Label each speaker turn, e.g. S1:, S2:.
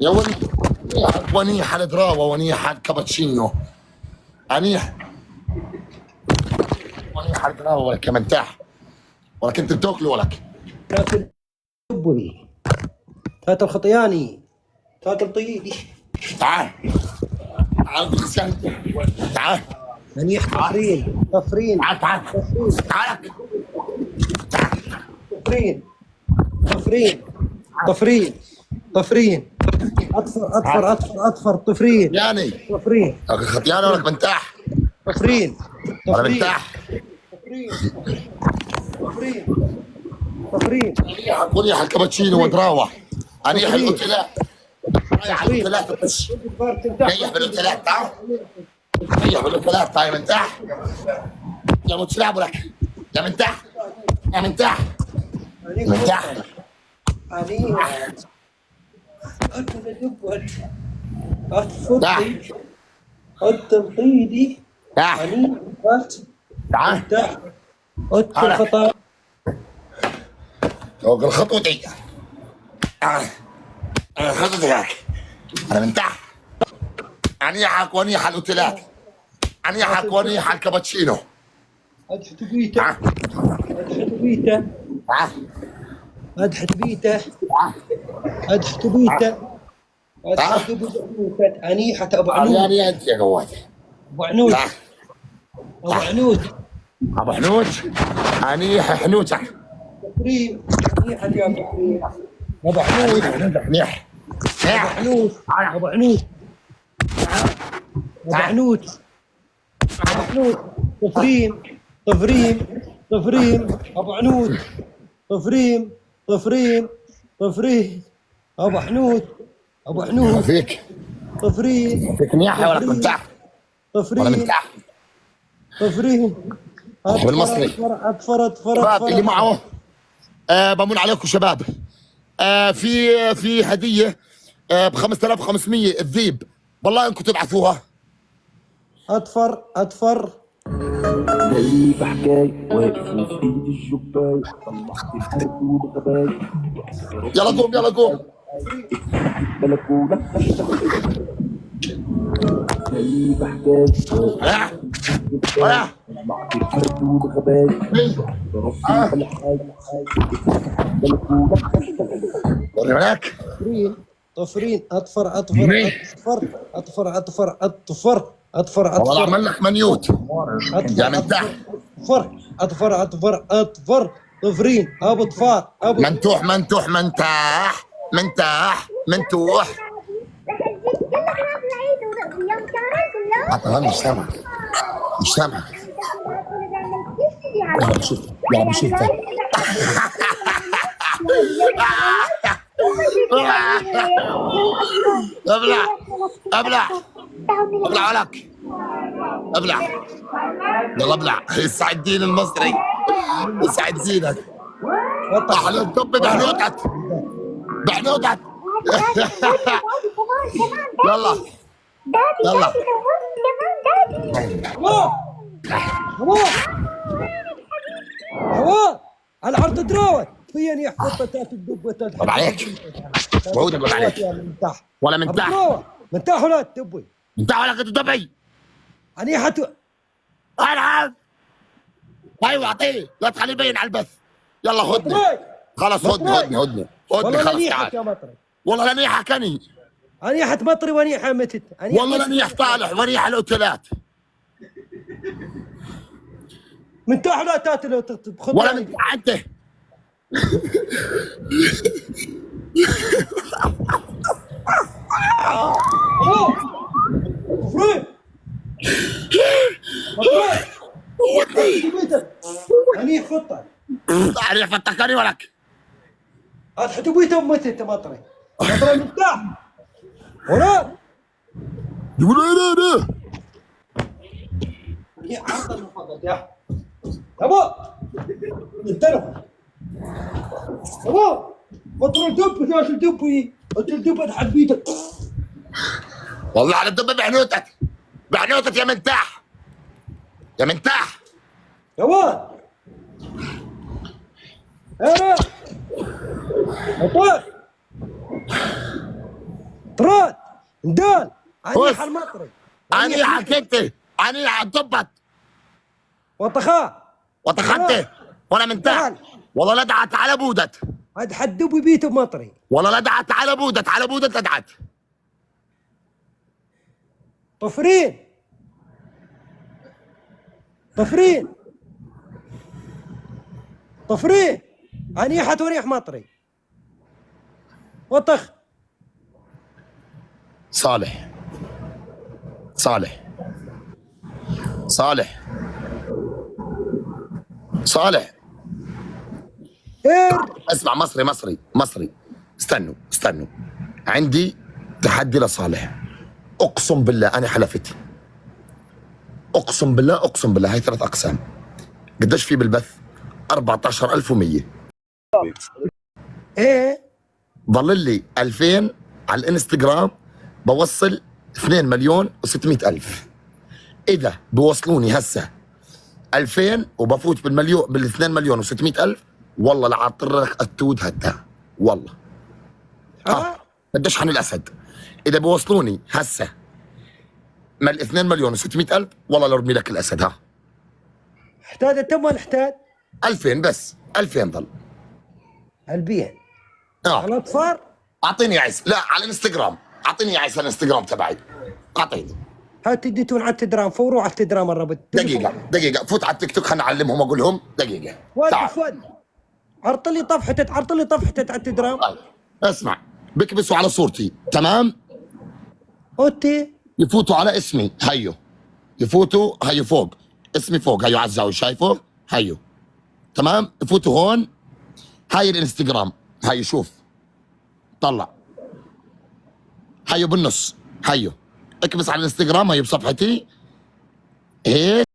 S1: يا ونيح الدراوه ونيح الكابتشينو انيح ونيح الدراوه ولك يا منتاح ولك انت بتاكلوا ولك
S2: تاكل دبي، تاكل خطياني، تاكل طيبي.
S1: تعال تعال بالغسان تعال
S2: منيح طفرين طفرين
S1: تعال تعال تعال
S2: طفرين طفرين طفرين طفرين اطفر اطفر اطفر اطفر طفرين
S1: يعني
S2: طفرين
S1: خطيانه ولك منتاح
S2: طفرين
S1: ولا
S2: طفرين
S1: منتاح
S2: طفرين طفرين طفرين
S1: ونيح الكابتشينو ودراوه انيح الاوتيلات ريح الاوتيلات بس ريح بالاوتيلات تعال ريح بالاوتيلات تعال يا منتاح يا متلعب لك يا منتاح يا منتاح منتاح
S2: عليها أكل دبت أتفضي التنقيدي علي قلت
S1: تعال
S2: أدخل خطأ
S1: فوق الخطوتي خطوتك انا منتاح انيحك ونيح الاوتيلات انيحك ونيح الكابتشينو
S2: أدحت بيته أدحت بيته أدحت بيته أدحت بيته أدحت بيته أنيحة أبو عنود
S1: يعني انت يا قوات
S2: أبو عنود أبو عنود
S1: ابو حنوت انيح حنوتك
S2: تقريب أنيحة يا أبو عنود
S1: نيح
S2: أبو عنود أبو عنود أبو عنود أبو عنود طفريم طفريم طفريم أبو عنود طفريم طفريم طفريم أبو حنود أبو حنود
S1: فيك
S2: طفريم
S1: فيك نياحه ولا منتاح ولا
S2: طفريم
S1: منتاح
S2: طفريم
S1: بالمصري.
S2: أطفر
S1: اللي معه بمن عليكم شباب في هديه ب 5500 الذيب والله انكم تبعثوها
S2: أطفر
S3: جاي بحكاي واقف وفي ايدي الشباي طلعت الحرب والغباي
S1: يلا قوم يلا قوم
S3: بلكونه جاي بحكاي
S1: ولا
S3: طلعت الحرب والغباي ضربت الحاج بلكونه
S1: وري هناك
S2: طفرين أطفر
S1: والله عمل لك منيوت يا منتاح
S2: أطفر طفرين أبو طفار أبو
S1: منتوح منتوح منتاح منتاح منتوح عطها مش سامعك مش سامعك يلا بشوف يلا بشوف ابلع ابلع ابلع ولك ابلع يلا ابلع يسعد دين المصري يسعد دينك احلى الطب بحنوتك بحنوتك يلا يلا
S2: هو على عرض دراوة فين يحفظ بتات الدب
S1: طب عليك وعودك ولا عليك
S2: منتاح
S1: ولا منتاح
S2: منتاح ولا تدبي
S1: منتاح ولا كنت دبي
S2: أنا حتو
S1: العب ايوه اعطيه لا تخليه يبين على البث يلا خدني خلاص هدني
S2: والله
S1: خلاص
S2: لنيحك يا
S1: تعال
S2: مطري
S1: والله لنيحة كني
S2: أنيحة مطري وأنيحة متت
S1: والله لنيح طالح ونيح الاوتيلات
S2: منتاح ولا تاتل
S1: ولا منتاح انت
S2: أنيح خطة
S1: علي فتكني ولك
S2: أضحت بيته ومتت مطري مطري منتاح ولا
S1: يقول ايه
S2: يا عطل فقط يا ابو التلفون ابو مطر دب ذاك الدب الدب اتحد بيتك
S1: والله على الدب بعنوتك يا منتاح يا منتاح
S2: يا واد انا اطير طراد ندال
S1: بص.
S2: انيح المطري
S1: اني حكيت اني عطبت
S2: وطخاه
S1: وتخنت وانا من تحت والله لدعت على بودت
S2: هاد حدبوا بيته بمطري
S1: والله لدعت على بودت على بودت لدعت
S2: طفرين طفرين طفرين انيحة وريح مطري وطخ
S1: صالح صالح صالح صالح
S2: اير
S1: اسمع مصري استنوا عندي تحدي لصالح اقسم بالله انا حلفت اقسم بالله هاي 3 اقسام قديش في بالبث 14100
S2: ايه
S1: ضل لي 2000 على الانستغرام بوصل 2 مليون و600 الف اذا بوصلوني هسه 2000 وبفوت بالمليون بال2 مليون و600 الف والله لعطر لك التود هدا والله قديش حن الاسد اذا بوصلوني هسه مال 2 مليون و600 الف والله لارمي لك الاسد ها
S2: احتاج تم ولا احتاج
S1: 2000 بس 2000 ضل
S2: البيع الاطفال
S1: اعطيني عيس لا على الانستغرام اعطيني عيس على الانستغرام تبعي اعطيني
S2: هات تديتون على التدرام فوروا على التدرام الربط
S1: دقيقة فوت على التيك توك خلنا نعلمهم اقول لهم دقيقة تعال
S2: ود عرط لي طفحتك على التدرام
S1: طيب اسمع بكبسوا على صورتي تمام
S2: اوتي
S1: يفوتوا على اسمي هيو يفوتوا هيو فوق اسمي فوق هيو عزاوي شايفه هيو تمام يفوتوا هون هاي الانستغرام هيو شوف طلع هيو بالنص هيو اكبس على الانستغرام هيو بصفحتي هيك